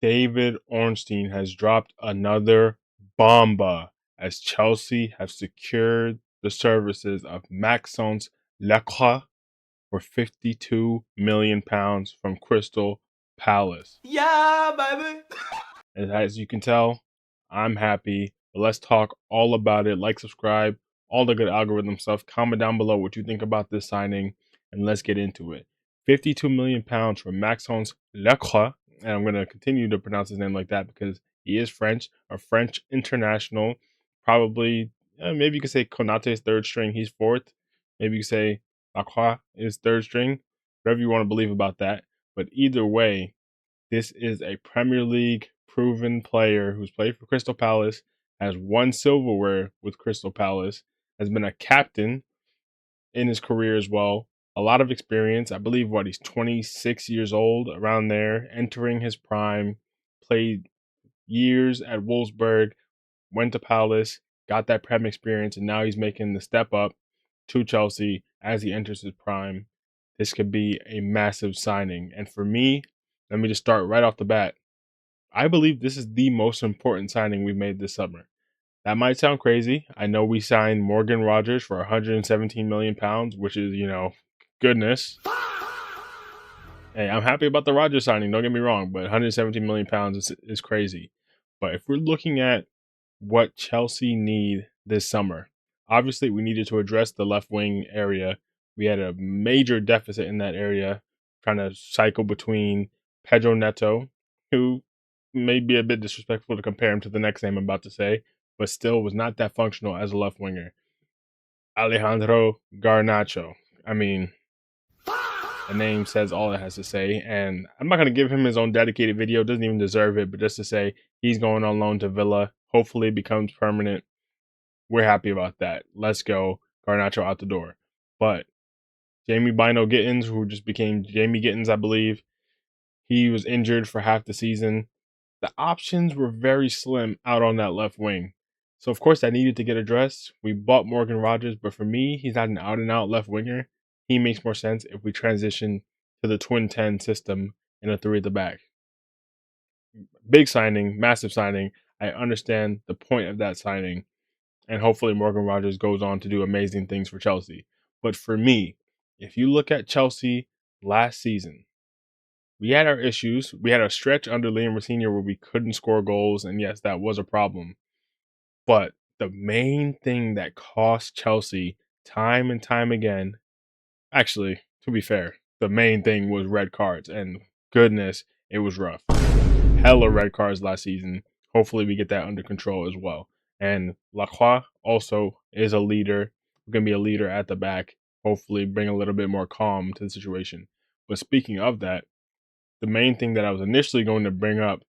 David Ornstein has dropped another bomba as Chelsea have secured the services of Maxence Lacroix for £52 million from Crystal Palace. Yeah, baby. And as you can tell, I'm happy. But let's talk all about it. Like, subscribe, all the good algorithm stuff. Comment down below what you think about this signing, and let's get into it. £52 million for Maxence Lacroix, and I'm going to continue to pronounce his name like that because he is French, a French international. Probably, maybe you could say Konate is third string, he's fourth. Maybe you could say Lacroix is third string. Whatever you want to believe about that. But either way, this is a Premier League proven player who's played for Crystal Palace, has won silverware with Crystal Palace, has been a captain in his career as well. A lot of experience. I believe he's 26 years old, around there, entering his prime. Played years at Wolfsburg, went to Palace, got that Prem experience, and now he's making the step up to Chelsea as he enters his prime. This could be a massive signing. And for me, let me just start right off the bat. I believe this is the most important signing we've made this summer. That might sound crazy. I know we signed Morgan Rogers for £117 million, which is, goodness. Hey, I'm happy about the Rogers signing, don't get me wrong, but £117 million is crazy. But if we're looking at what Chelsea need this summer, obviously we needed to address the left wing area. We had a major deficit in that area, trying to cycle between Pedro Neto, who may be a bit disrespectful to compare him to the next name I'm about to say, but still was not that functional as a left winger. Alejandro Garnacho. I mean, the name says all it has to say, and I'm not going to give him his own dedicated video. Doesn't even deserve it, but just to say he's going on loan to Villa. Hopefully becomes permanent. We're happy about that. Let's go. Garnacho out the door. But Jamie Bino Gittins, who just became Jamie Gittins, I believe, he was injured for half the season. The options were very slim out on that left wing. So, of course, that needed to get addressed. We bought Morgan Rogers, but for me, he's not an out-and-out left winger. He makes more sense if we transition to the twin 10 system and a 3 at the back. Big signing, massive signing. I understand the point of that signing, and hopefully Morgan Rogers goes on to do amazing things for Chelsea. But for me, if you look at Chelsea last season, we had our issues. We had a stretch under Liam Rossini where we couldn't score goals, and yes, that was a problem. But the main thing that cost Chelsea time and time again, actually, to be fair, the main thing was red cards, and goodness, it was rough. Hella red cards last season. Hopefully we get that under control as well. And Lacroix also is a leader. We're going to be a leader at the back. Hopefully bring a little bit more calm to the situation. But speaking of that, the main thing that I was initially going to bring up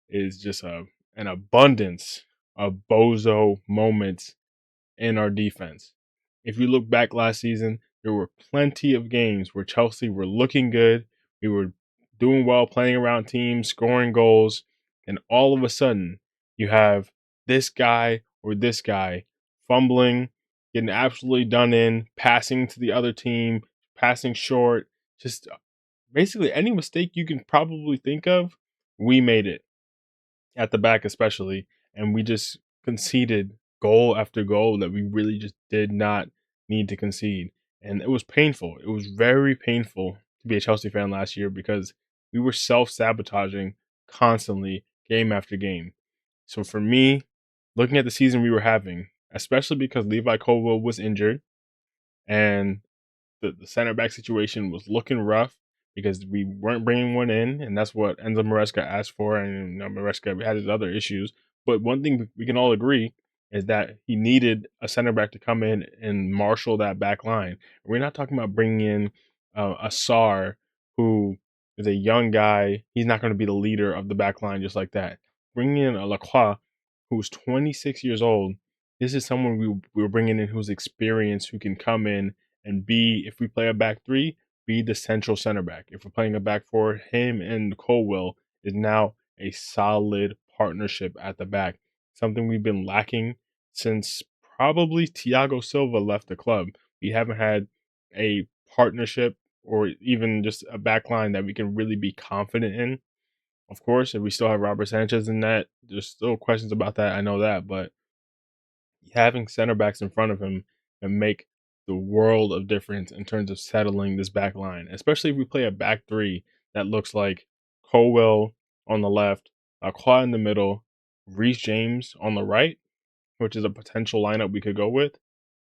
is just an abundance of bozo moments in our defense. If you look back last season, there were plenty of games where Chelsea were looking good. We were doing well, playing around teams, scoring goals, and all of a sudden you have this guy or this guy fumbling, getting absolutely done in, passing to the other team, passing short, just basically any mistake you can probably think of, we made it at the back, especially. And we just conceded goal after goal that we really just did not need to concede. And it was painful. It was very painful to be a Chelsea fan last year because we were self-sabotaging constantly, game after game. So for me, looking at the season we were having, especially because Levi Colwill was injured and the center back situation was looking rough because we weren't bringing one in, and that's what Enzo Maresca asked for. And Maresca had his other issues, but one thing we can all agree is that he needed a center back to come in and marshal that back line. We're not talking about bringing in a Sar who is a young guy. He's not going to be the leader of the back line just like that. Bringing in a Lacroix who's 26 years old. This is someone we were bringing in who's experienced, who can come in and be, if we play a back three, be the central center back. If we're playing a back four, him and Colwill is now a solid partnership at the back. Something we've been lacking since probably Thiago Silva left the club. We haven't had a partnership or even just a back line that we can really be confident in. Of course, if we still have Robert Sanchez in that, there's still questions about that. I know that, but having center backs in front of him can make the world of difference in terms of settling this back line, especially if we play a back three that looks like Colwell on the left, Lacroix in the middle, Reece James on the right, which is a potential lineup we could go with.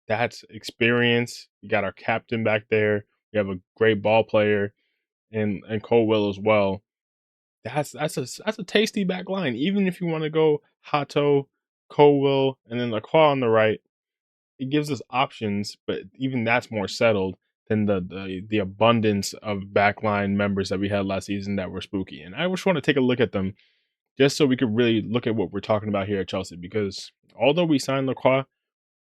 That's experience. We got our captain back there. We have a great ball player and Colwell as well. That's a tasty back line. Even if you want to go Hato, Colwell, and then Lacroix on the right, it gives us options, but even that's more settled than the abundance of backline members that we had last season that were spooky. And I just want to take a look at them just so we could really look at what we're talking about here at Chelsea. Because although we signed Lacroix,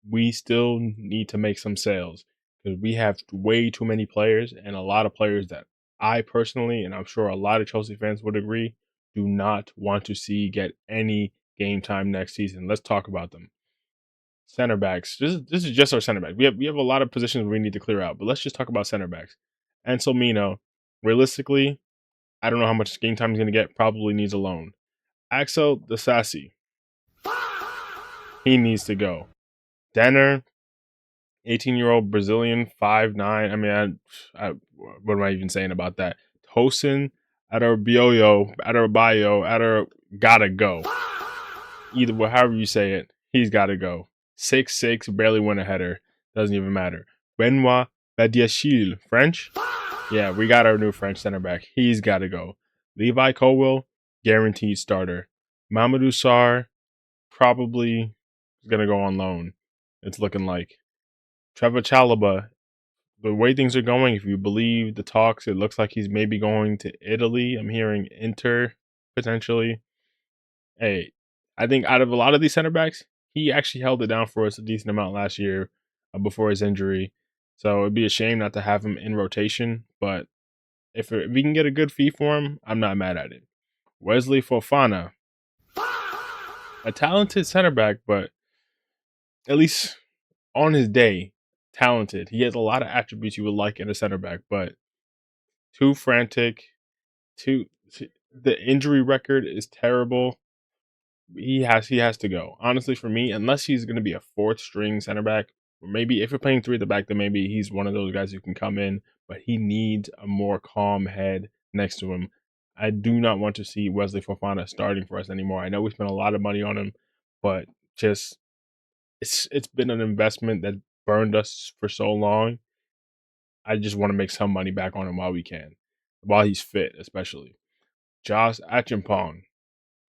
we still need to make some sales because we have way too many players and a lot of players that I personally, and I'm sure a lot of Chelsea fans would agree, do not want to see get any game time next season. Let's talk about them. Center backs. This is just our center back. We have a lot of positions we need to clear out, but let's just talk about center backs. Anselmino, realistically, I don't know how much game time he's going to get. Probably needs a loan. Axel Disasi, he needs to go. Denner, 18-year-old Brazilian, 5'9". I mean, what am I even saying about that? Tosin, Adarbayo, gotta go. Either way, however you say it, he's gotta go. 6'6", barely win a header. Doesn't even matter. Benoit Badiachil, French? Yeah, we got our new French center back. He's gotta go. Levi Colwell, guaranteed starter. Mamadou Sarr, probably gonna go on loan. It's looking like. Trevor Chalobah, the way things are going, if you believe the talks, it looks like he's maybe going to Italy. I'm hearing Inter potentially. Hey, I think out of a lot of these center backs, he actually held it down for us a decent amount last year before his injury. So it'd be a shame not to have him in rotation. But if we can get a good fee for him, I'm not mad at it. Wesley Fofana, a talented center back, but at least on his day, talented. He has a lot of attributes you would like in a center back, but too frantic. Too the injury record is terrible. He has to go. Honestly, for me, unless he's going to be a fourth string center back, or maybe if you're playing three at the back, then maybe he's one of those guys who can come in. But he needs a more calm head next to him. I do not want to see Wesley Fofana starting for us anymore. I know we spent a lot of money on him, but just it's been an investment that burned us for so long. I just want to make some money back on him while we can, while he's fit, especially. Josh Achimpong,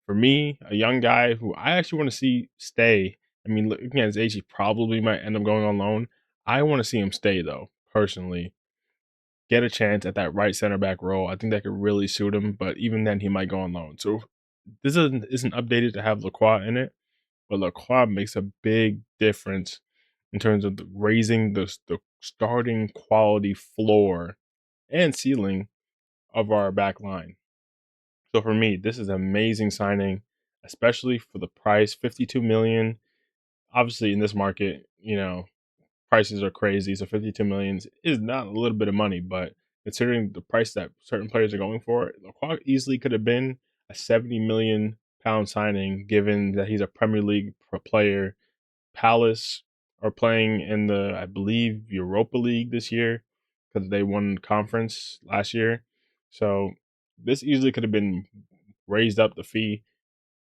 for me, a young guy who I actually want to see stay. I mean, looking at his age, he probably might end up going on loan. I want to see him stay, though, personally. Get a chance at that right center back role. I think that could really suit him, but even then, he might go on loan. So this isn't updated to have Lacroix in it, but Lacroix makes a big difference in terms of raising the starting quality floor and ceiling of our back line. So for me, this is an amazing signing, especially for the price, 52 million. Obviously, in this market, prices are crazy. So 52 million is not a little bit of money, but considering the price that certain players are going for, Lacroix easily could have been a 70 million pound signing, given that he's a Premier League player. Palace are playing in the, I believe, Europa League this year because they won conference last year. So this easily could have been raised up the fee.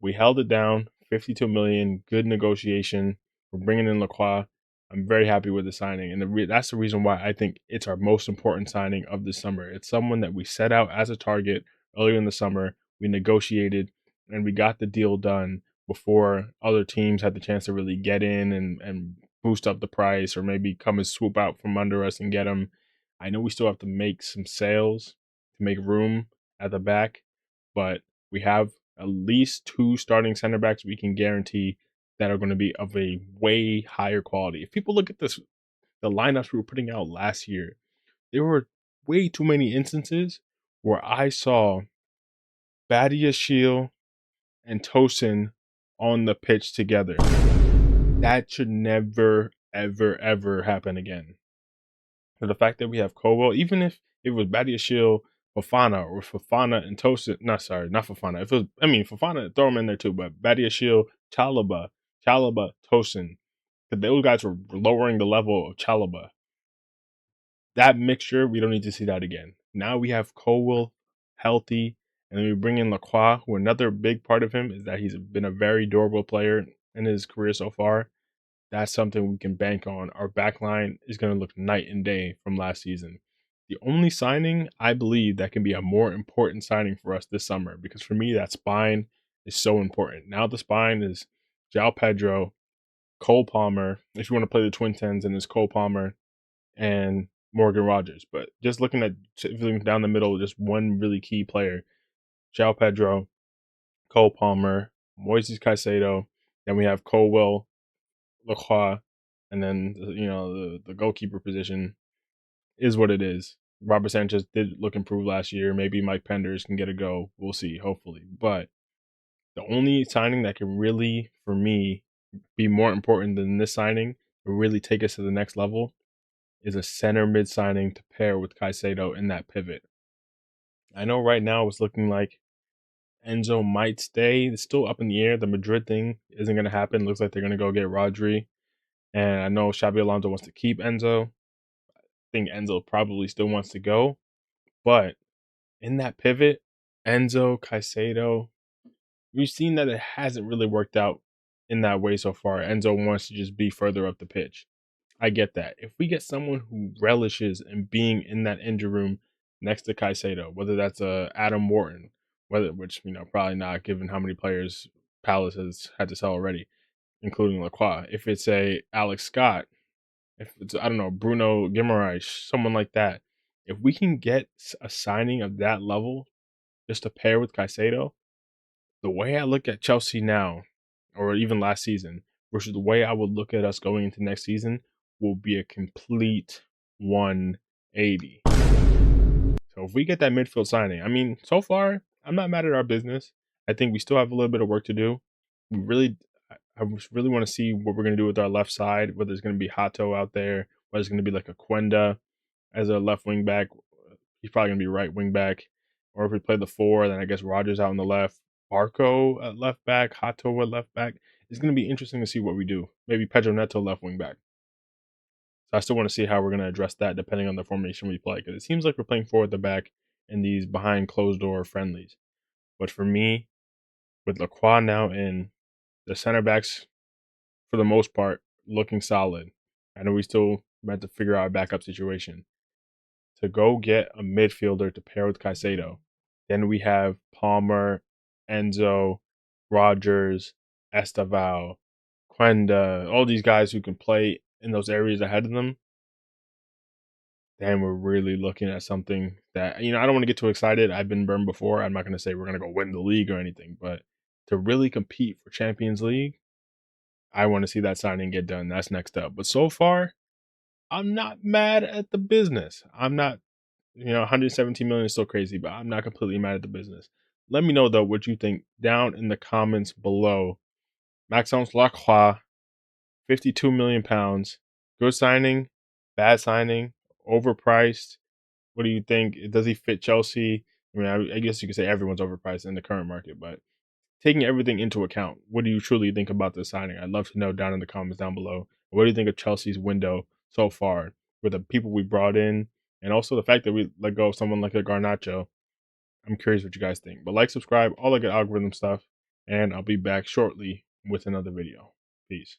We held it down, 52 million, good negotiation. We're bringing in Lacroix. I'm very happy with the signing, and that's the reason why I think it's our most important signing of the summer. It's someone that we set out as a target earlier in the summer. We negotiated, and we got the deal done before other teams had the chance to really get in and boost up the price or maybe come and swoop out from under us and get them. I know we still have to make some sales to make room at the back, but we have at least two starting center backs we can guarantee that are going to be of a way higher quality. If people look at the lineups we were putting out last year, there were way too many instances where I saw Badiashile and Tosin on the pitch together. That should never, ever, ever happen again. So the fact that we have Koval, even if it was Badiashile Fofana or Fofana and Tosin. No, sorry, not Fofana. If it was, I mean, Fofana, throw him in there too, but Badiashile, Chalaba, Tosin. Because those guys were lowering the level of Chalaba. That mixture, we don't need to see that again. Now we have Colwill healthy, and then we bring in Lacroix, who another big part of him is that he's been a very durable player in his career so far. That's something we can bank on. Our back line is going to look night and day from last season. The only signing I believe that can be a more important signing for us this summer, because for me, that spine is so important. Now the spine is João Pedro, Cole Palmer. If you want to play the twin tens, and it's Cole Palmer and Morgan Rogers. But just looking at down the middle, just one really key player, João Pedro, Cole Palmer, Moises Caicedo. Then we have Colwill, Lacroix, and then the goalkeeper position is what it is. Robert Sanchez did look improved last year. Maybe Mike Penders can get a go. We'll see, hopefully. But the only signing that can really, for me, be more important than this signing, or really take us to the next level, is a center mid signing to pair with Caicedo in that pivot. I know right now it's looking like Enzo might stay. It's still up in the air. The Madrid thing isn't going to happen. Looks like they're going to go get Rodri. And I know Xabi Alonso wants to keep Enzo. I think Enzo probably still wants to go. But in that pivot, Enzo, Caicedo, we've seen that it hasn't really worked out in that way so far. Enzo wants to just be further up the pitch. I get that. If we get someone who relishes in being in that injury room next to Caicedo, whether that's Adam Wharton, which probably not given how many players Palace has had to sell already, including Lacroix. If it's a Alex Scott, if it's I don't know Bruno Guimaraes, someone like that. If we can get a signing of that level just to pair with Caicedo, the way I look at Chelsea now, or even last season, versus the way I would look at us going into next season, will be a complete 180. So if we get that midfield signing, I mean, so far, I'm not mad at our business. I think we still have a little bit of work to do. I really want to see what we're going to do with our left side, whether it's going to be Hato out there, whether it's going to be like a Quenda as a left wing back. He's probably going to be right wing back. Or if we play the 4, then I guess Rogers out on the left, Barco at left back, Hato at left back. It's going to be interesting to see what we do. Maybe Pedro Neto left wing back. So I still want to see how we're going to address that depending on the formation we play. Because it seems like we're playing 4 at the back in these behind closed door friendlies. But for me, with Lacroix now in, the center backs, for the most part, looking solid. I know we still meant to figure out a backup situation. To go get a midfielder to pair with Caicedo. Then we have Palmer, Enzo, Rogers, Estaval, Quenda, all these guys who can play in those areas ahead of them. Then we're really looking at something that, I don't want to get too excited. I've been burned before. I'm not going to say we're going to go win the league or anything, but to really compete for Champions League, I want to see that signing get done. That's next up. But so far, I'm not mad at the business. I'm not, 117 million is still crazy, but I'm not completely mad at the business. Let me know, though, what you think down in the comments below. Maxence Lacroix, 52 million pounds. Good signing, bad signing, overpriced. What do you think? Does he fit Chelsea? I mean, I guess you could say everyone's overpriced in the current market, but taking everything into account, what do you truly think about this signing? I'd love to know down in the comments down below. What do you think of Chelsea's window so far with the people we brought in, and also the fact that we let go of someone like a Garnacho? I'm curious what you guys think. But like, subscribe, all the good algorithm stuff, and I'll be back shortly with another video. Peace.